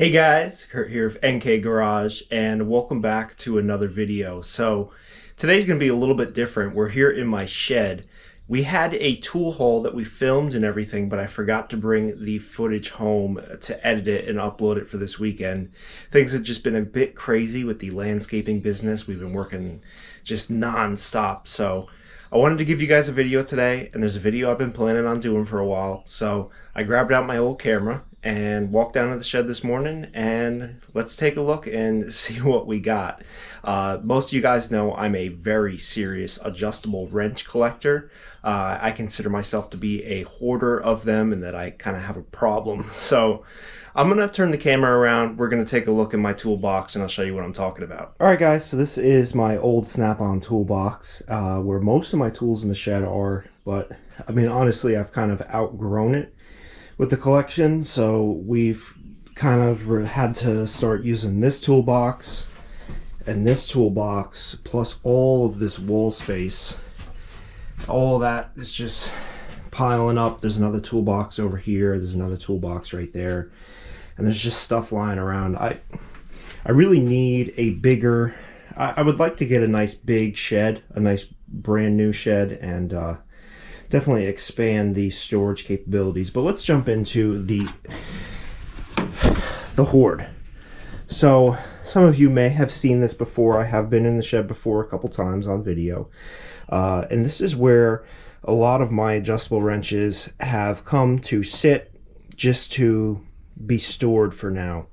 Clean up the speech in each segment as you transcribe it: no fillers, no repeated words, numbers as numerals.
Hey guys, Kurt here of NK Garage, and welcome back to another video. So today's going to be a little bit different. We're here in my shed. We had a tool haul that we filmed and everything, but I forgot to bring the footage home to edit it and upload it for this weekend. Things have just been a bit crazy with the landscaping business. We've been working just non-stop, so I wanted to give you guys a video today, and there's a video I've been planning on doing for a while. So I grabbed out my old camera and walked down to the shed this morning, and let's take a look and see what we got. Most of you guys know I'm a very serious adjustable wrench collector. I consider myself to be a hoarder of them and that I kind of have a problem. So I'm going to turn the camera around. We're going to take a look in my toolbox and I'll show you what I'm talking about. Alright guys, so this is my old Snap-on toolbox where most of my tools in the shed are, but I mean honestly I've kind of outgrown it with the collection, so we've kind of had to start using this toolbox and this toolbox plus all of this wall space. All that is just piling up. There's another toolbox over here, there's another toolbox right there, and there's just stuff lying around. I really need a bigger, I would like to get a nice big shed, a nice brand new shed, and definitely expand the storage capabilities. But let's jump into the hoard. So some of you may have seen this before. I have been in the shed before a couple times on video, and this is where a lot of my adjustable wrenches have come to sit just to be stored for now.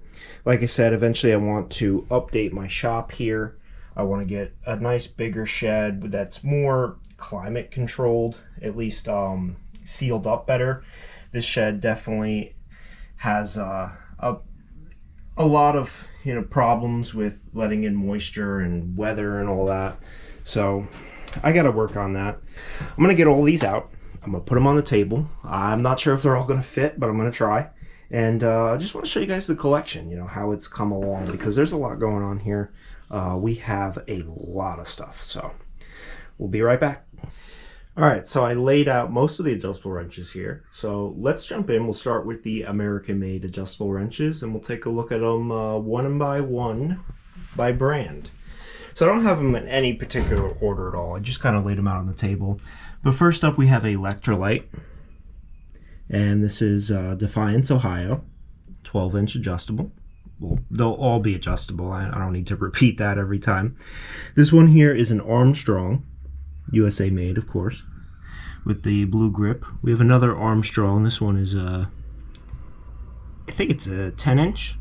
Like I said, eventually I want to update my shop here. I want to get a nice bigger shed that's more climate controlled, at least sealed up better. This shed definitely has a lot of problems with letting in moisture and weather and all that, so I gotta work on that. I'm gonna get all these out, I'm gonna put them on the table. I'm not sure if they're all gonna fit, but I'm gonna try. And I just want to show you guys the collection, how it's come along, because there's a lot going on here. We have a lot of stuff, so we'll be right back. Alright, so I laid out most of the adjustable wrenches here. So let's jump in. We'll start with the American-made adjustable wrenches, and we'll take a look at them one by one by brand. So I don't have them in any particular order at all. I just kind of laid them out on the table. But first up we have a Electrolyte. And this is Defiance, Ohio. 12-inch adjustable. Well, they'll all be adjustable. I don't need to repeat that every time. This one here is an Armstrong. USA made, of course, with the blue grip. We have another Armstrong. This one is I think it's a 10-inch.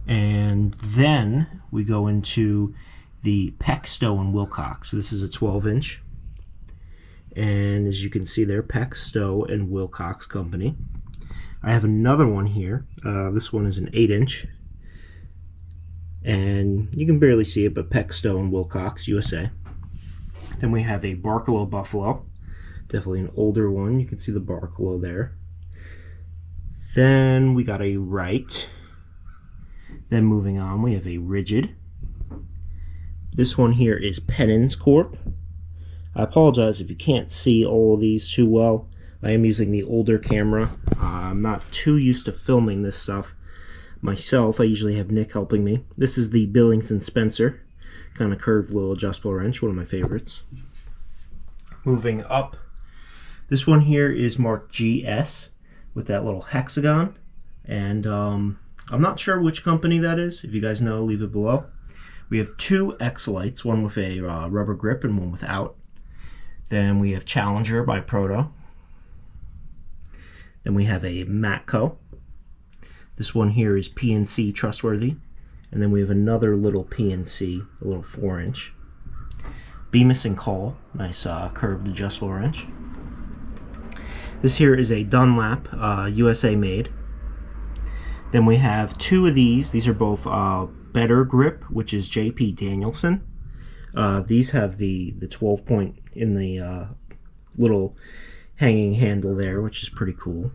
And then we go into the Peck, Stowe and Wilcox. This is a 12-inch. And as you can see there, Peck, Stowe and Wilcox company. I have another one here. This one is an 8-inch. And you can barely see it, but Peck, Stowe and Wilcox, USA. Then we have a Barkalow Buffalo, definitely an older one. You can see the Barkalow there. Then we got a Wright. Then moving on, we have a Rigid. This one here is Pennins Corp. I apologize if you can't see all of these too well. I am using the older camera. I'm not too used to filming this stuff myself. I usually have Nick helping me. This is the Billings and Spencer. Kind of curved little adjustable wrench, one of my favorites. Moving up, this one here is marked GS with that little hexagon, and I'm not sure which company that is. If you guys know, leave it below. We have two X-Lights, one with a rubber grip and one without. Then we have Challenger by Proto. Then we have a Matco. This one here is PNC Trustworthy. And then we have another little PNC, a little 4-inch. Bemis and Cole, nice curved adjustable wrench. This here is a Dunlap, USA made. Then we have two of these. These are both Better Grip, which is JP Danielson. These have the 12 point in the little hanging handle there, which is pretty cool.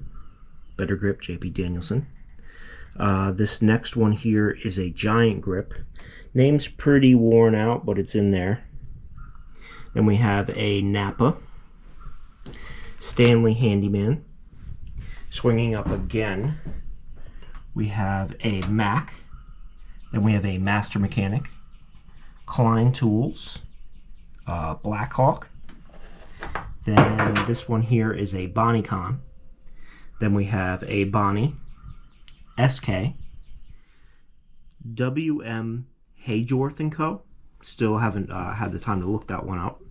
Better Grip, JP Danielson. This next one here is a Giant Grip. Name's pretty worn out, but it's in there. Then we have a Napa. Stanley Handyman. Swinging up again, We have a Mac. Then we have a Master Mechanic. Klein Tools. Blackhawk. Then this one here is a Bonnie-Con. Then we have a Bonnie. SK. WM Hayjorth & Co. Still haven't had the time to look that one up.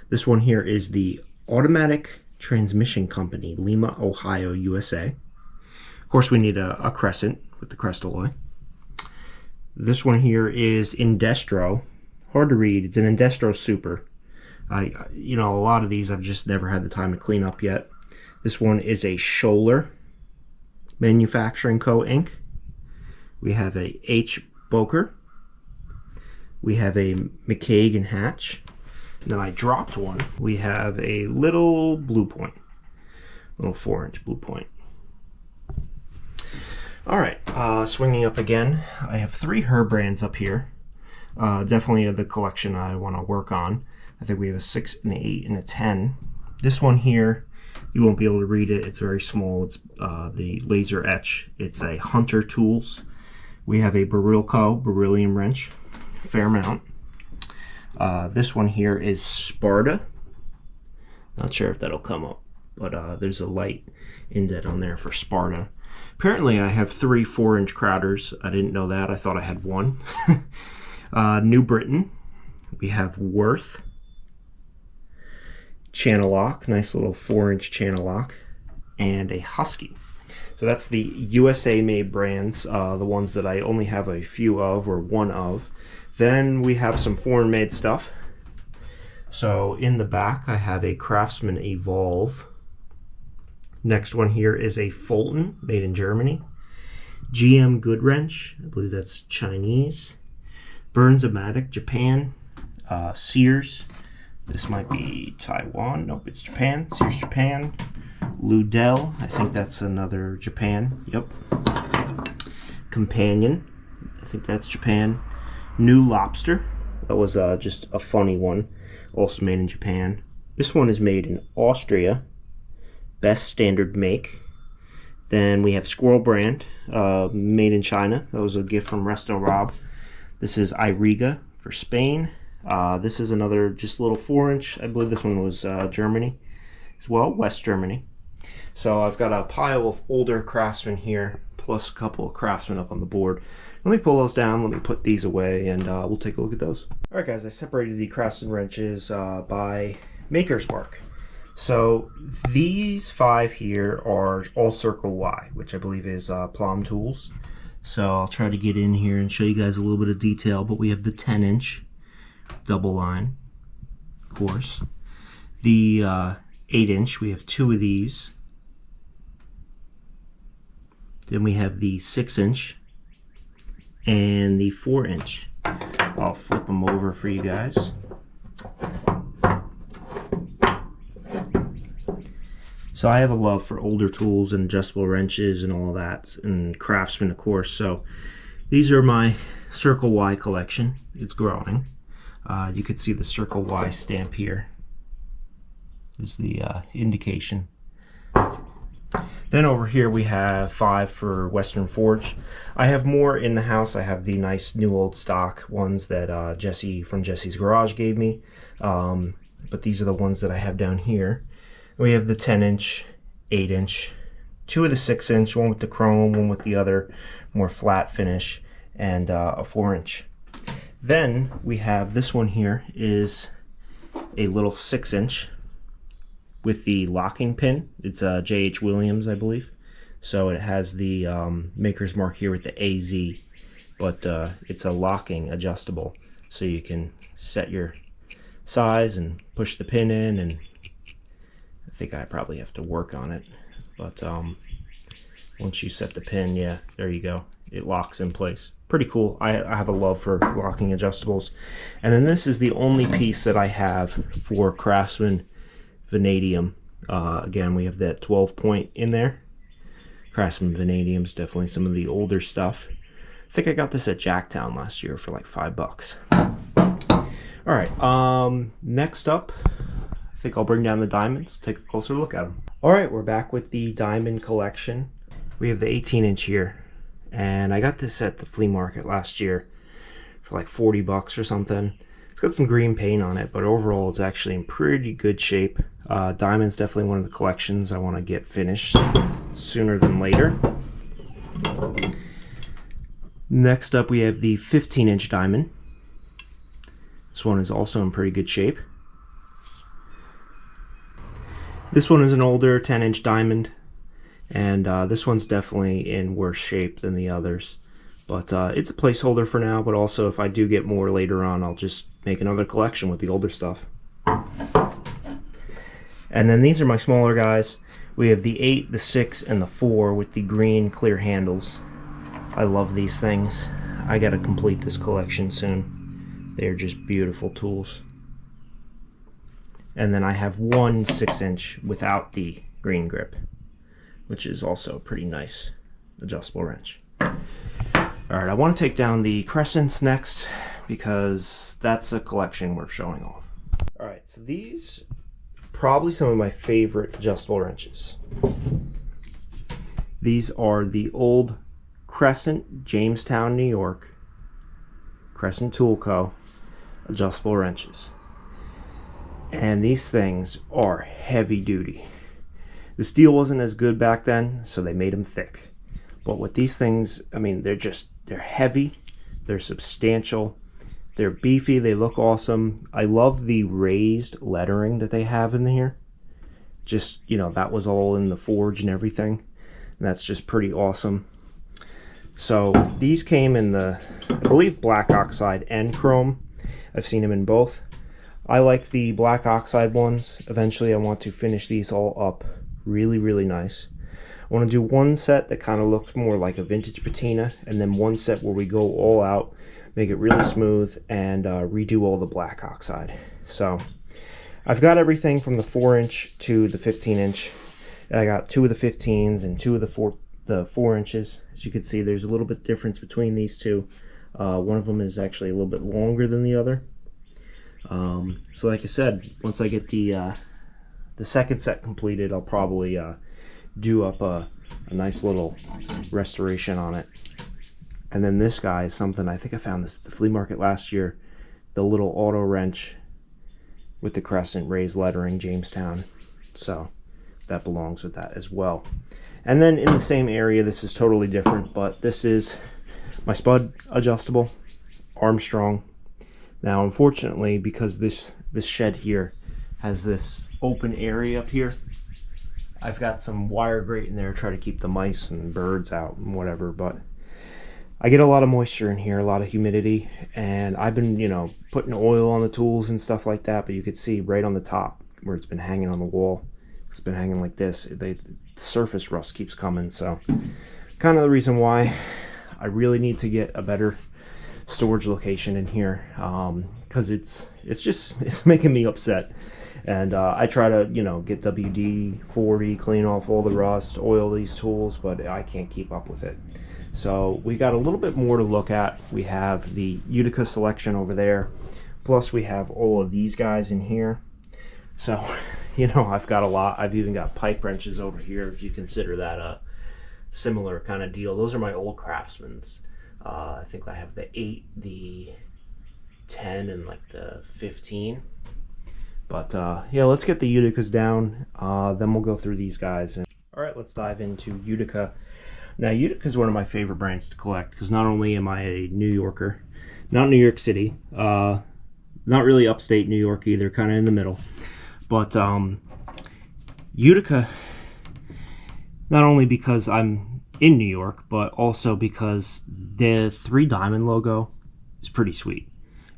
This one here is the Automatic Transmission Company, Lima, Ohio, USA. Of course, we need a Crescent with the crest alloy. This one here is Indestro. Hard to read. It's an Indestro Super. You know, a lot of these I've just never had the time to clean up yet. This one is a Scholler Manufacturing Co. Inc. We have a H. Boker. We have a McCaig and Hatch. And then I dropped one. We have a little Blue Point. Little 4-inch Blue Point. Alright, swinging up again. I have 3 Herbrands up here. Definitely the collection I want to work on. I think we have a 6, an 8, and a 10. This one here, you won't be able to read it. It's very small. It's the laser etch. It's a Hunter Tools. We have a Barilco beryllium wrench, Fairmount. This one here is Sparta. Not sure if that'll come up, but there's a light indent on there for Sparta. Apparently I have 3 4-inch Crowders. I didn't know that. I thought I had 1. New Britain. We have Worth. Channel lock. Nice little 4-inch channel lock. And a Husky. So that's the USA made brands, the ones that I only have a few of, or one of. Then we have some foreign made stuff. So in the back I have a Craftsman Evolve. Next one here is a Fulton, made in Germany. GM Goodwrench, I believe that's Chinese. Burns-O-Matic, Japan. Sears, this might be Taiwan. Nope, it's Japan. Sears, Japan. Ludell, I think that's another Japan. Yep. Companion, I think that's Japan. New Lobster, that was just a funny one, also made in Japan. This one is made in Austria. Best standard make. Then we have Squirrel Brand, made in China. That was a gift from Resto Rob. This is Iriga for Spain. This is another just little 4-inch. I believe this one was Germany as well, West Germany. So I've got a pile of older Craftsman here, plus a couple of Craftsman up on the board. Let me pull those down, let me put these away, and we'll take a look at those. Alright guys, I separated the Craftsman wrenches by Maker's Mark. So these 5 here are all Circle Y, which I believe is Plum Tools. So I'll try to get in here and show you guys a little bit of detail, but we have the 10-inch double line, of course. The 8-inch, we have 2 of these. Then we have the 6-inch and the 4-inch. I'll flip them over for you guys. So I have a love for older tools and adjustable wrenches and all that, and Craftsman, of course. So these are my Circle Y collection. It's growing. You could see the Circle Y stamp here. Is the indication. Then over here we have 5 for Western Forge. I have more in the house. I have the nice new old stock ones that Jesse from Jesse's Garage gave me. But these are the ones that I have down here. We have the 10-inch, 8-inch, 2 of the 6-inch, one with the chrome, one with the other more flat finish, and a 4-inch. Then we have this one here is a little 6-inch with the locking pin. It's a J.H. Williams, I believe. So it has the Maker's Mark here with the AZ, but it's a locking adjustable, so you can set your size and push the pin in, and I think I probably have to work on it, but once you set the pin, yeah, there you go. It locks in place. Pretty cool. I have a love for locking adjustables. And then this is the only piece that I have for Craftsman Vanadium. Again, we have that 12 point in there. Craftsman Vanadium is definitely some of the older stuff. I think I got this at Jacktown last year for like $5. Alright, next up, I think I'll bring down the diamonds, take a closer look at them. Alright, we're back with the diamond collection. We have the 18-inch here, and I got this at the flea market last year for like 40 bucks or something. It's got some green paint on it, but overall it's actually in pretty good shape. Diamond's definitely one of the collections I want to get finished sooner than later. Next up we have the 15-inch diamond. This one is also in pretty good shape. This one is an older 10-inch diamond, and this one's definitely in worse shape than the others. But it's a placeholder for now, but also if I do get more later on, I'll just make another collection with the older stuff. And then these are my smaller guys. We have the 8, the 6, and the 4 with the green clear handles. I love these things. I gotta complete this collection soon. They're just beautiful tools. And then I have one 6-inch without the green grip, which is also a pretty nice adjustable wrench. Alright, I want to take down the Crescents next because that's a collection worth showing off. Alright, so these are probably some of my favorite adjustable wrenches. These are the old Crescent, Jamestown, New York, Crescent Tool Co. adjustable wrenches. And these things are heavy duty. The steel wasn't as good back then, so they made them thick. But with these things, I mean, they're heavy, they're substantial, they're beefy, they look awesome. I love the raised lettering that they have in here. Just, you know, that was all in the forge and everything. And that's just pretty awesome. So these came in the, I believe, black oxide and chrome. I've seen them in both. I like the black oxide ones. Eventually I want to finish these all up really nice. I want to do one set that kind of looks more like a vintage patina, and then one set where we go all out, make it really smooth, and redo all the black oxide. So I've got everything from the 4-inch to the 15-inch. I got 2 of the 15s and 2 of the 4 inches. As you can see, there's a little bit difference between these two. One of them is actually a little bit longer than the other. So like I said, once I get the second set completed, I'll probably do up a nice little restoration on it. And then this guy is something, I think I found this at the flea market last year, the little auto wrench with the Crescent raised lettering, Jamestown. So that belongs with that as well. And then in the same area, this is totally different, but this is my Spud adjustable, Armstrong. Now unfortunately, because this shed here has this open area up here, I've got some wire grate in there to try to keep the mice and birds out and whatever, but I get a lot of moisture in here, a lot of humidity, and I've been, you know, putting oil on the tools and stuff like that, but you could see right on the top where it's been hanging on the wall, it's been hanging like this, the surface rust keeps coming. So kind of the reason why I really need to get a better storage location in here, because it's making me upset. And I try to, you know, get WD-40, clean off all the rust, oil these tools, but I can't keep up with it. So we got a little bit more to look at. We have the Utica selection over there, plus we have all of these guys in here. So, you know, I've got a lot. I've even got pipe wrenches over here, if you consider that a similar kind of deal. Those are my old Craftsmans. I think I have the 8, the 10, and like the 15. But yeah, let's get the Uticas down, then we'll go through these guys. All right, let's dive into Utica. Now, Utica is one of my favorite brands to collect because not only am I a New Yorker, not New York City, not really upstate New York either, kind of in the middle, but Utica, not only because I'm in New York, but also because the 3 diamond logo is pretty sweet.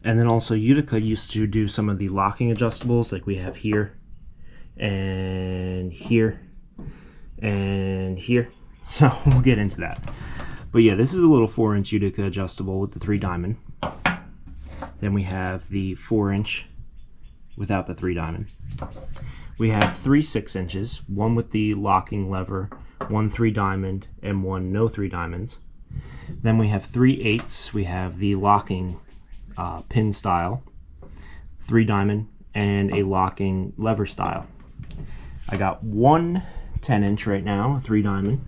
And then also Utica used to do some of the locking adjustables like we have here and here and here. So we'll get into that. But yeah, this is a little 4-inch Utica adjustable with the 3 diamond. Then we have the 4-inch without the 3 diamond. We have 3 6-inches, one with the locking lever, 1 3 diamond, and 1 no 3 diamonds. Then we have 3 8s. We have the locking pin style, 3 diamond, and a locking lever style. I got one 10-inch right now, a 3 diamond.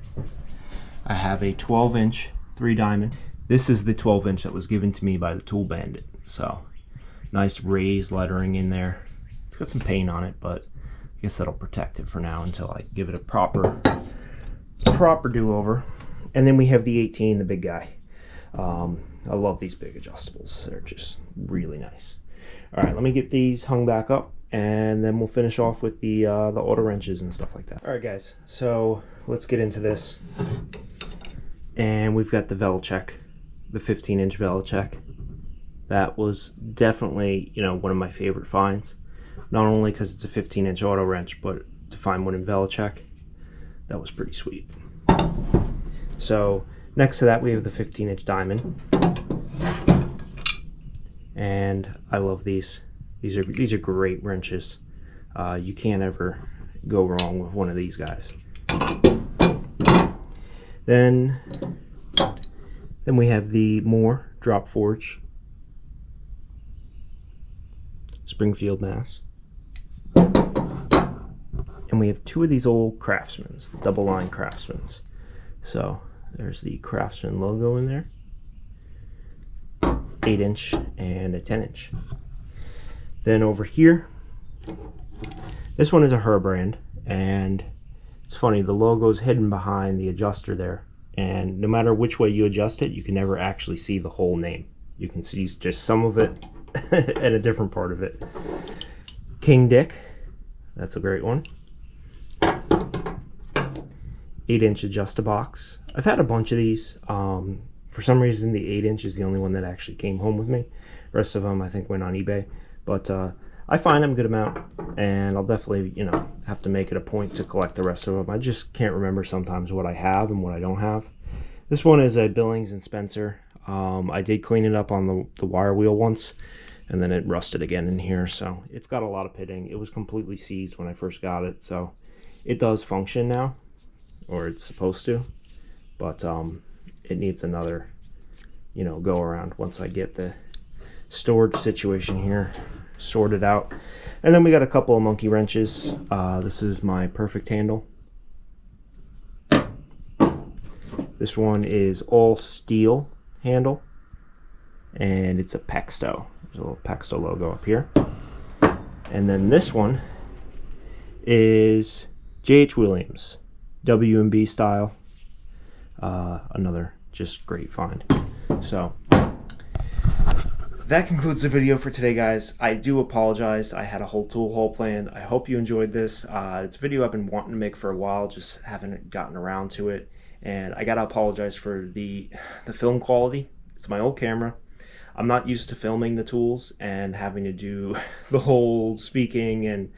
I have a 12-inch 3-diamond. This is the 12-inch that was given to me by the Tool Bandit. So nice raised lettering in there. It's got some paint on it, but I guess that'll protect it for now until I give it a proper do-over. And then we have the 18, the big guy. I love these big adjustables. They're just really nice. All right, let me get these hung back up, and then we'll finish off with the auto wrenches and stuff like that. All right, guys, so let's get into this. And we've got the Velocek, the 15-inch Velocek. That was definitely, you know, one of my favorite finds. Not only because it's a 15-inch auto wrench, but to find one in Velocek, that was pretty sweet. So next to that, we have the 15-inch diamond. And I love these. These are great wrenches. You can't ever go wrong with one of these guys. Then we have the Moore Drop Forge, Springfield, Mass. And we have two of these old Craftsmans, double line Craftsmans. So there's the Craftsman logo in there. 8-inch and a 10-inch. Then over here, this one is a Herbrand, and it's funny, the logo is hidden behind the adjuster there, and no matter which way you adjust it, you can never actually see the whole name. You can see just some of it and a different part of it. King Dick, that's a great one. 8-inch adjust-a-box. I've had a bunch of these. For some reason, the 8-inch is the only one that actually came home with me. The rest of them, I think, went on eBay. But I find them a good amount, and I'll definitely, you know, have to make it a point to collect the rest of them. I just can't remember sometimes what I have and what I don't have. This one is a Billings and Spencer. I did clean it up on the wire wheel once, and then it rusted again in here. So it's got a lot of pitting. It was completely seized when I first got it, so it does function now, or it's supposed to. But it needs another, you know, go around once I get the storage situation here sorted out. And then we got a couple of monkey wrenches. This is my perfect handle. This one is all steel handle, and it's a Pexto. There's a little Pexto logo up here. And then this one is J.H. Williams, W&B style. Another just great find. So that concludes the video for today, guys. I do apologize. I had a whole tool haul planned. I hope you enjoyed this. It's a video I've been wanting to make for a while, just haven't gotten around to it. And I gotta apologize for the film quality. It's my old camera. I'm not used to filming the tools and having to do the whole speaking and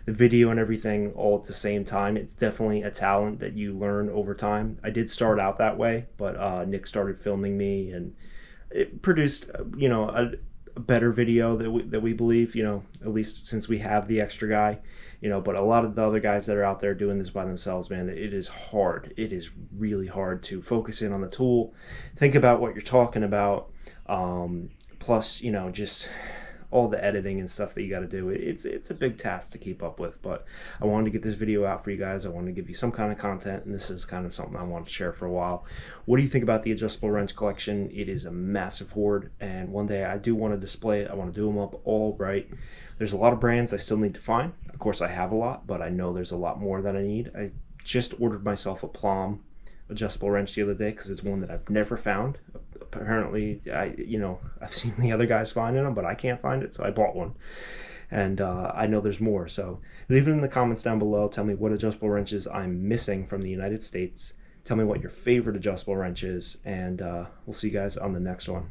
the video and everything all at the same time. It's definitely a talent that you learn over time. I did start out that way, but Nick started filming me, and it produced, you know, a better video that we believe, you know, at least since we have the extra guy, you know. But a lot of the other guys that are out there doing this by themselves, man, it is hard. It is really hard to focus in on the tool, think about what you're talking about. Plus, you know, just all the editing and stuff that you got to do. It's a big task to keep up with, but I wanted to get this video out for you guys. I wanted to give you some kind of content, and this is kind of something I wanted to share for a while. What do you think about the adjustable wrench collection? It is a massive hoard, and one day I do want to display it. I want to do them up all right. There's a lot of brands I still need to find. Of course, I have a lot, but I know there's a lot more that I need. I just ordered myself a Plum adjustable wrench the other day because it's one that I've never found. Apparently, I've seen the other guys finding them, but I can't find it, so I bought one. And I know there's more, so leave it in the comments down below. Tell me what adjustable wrenches I'm missing from the United States. Tell me what your favorite adjustable wrench is, and we'll see you guys on the next one.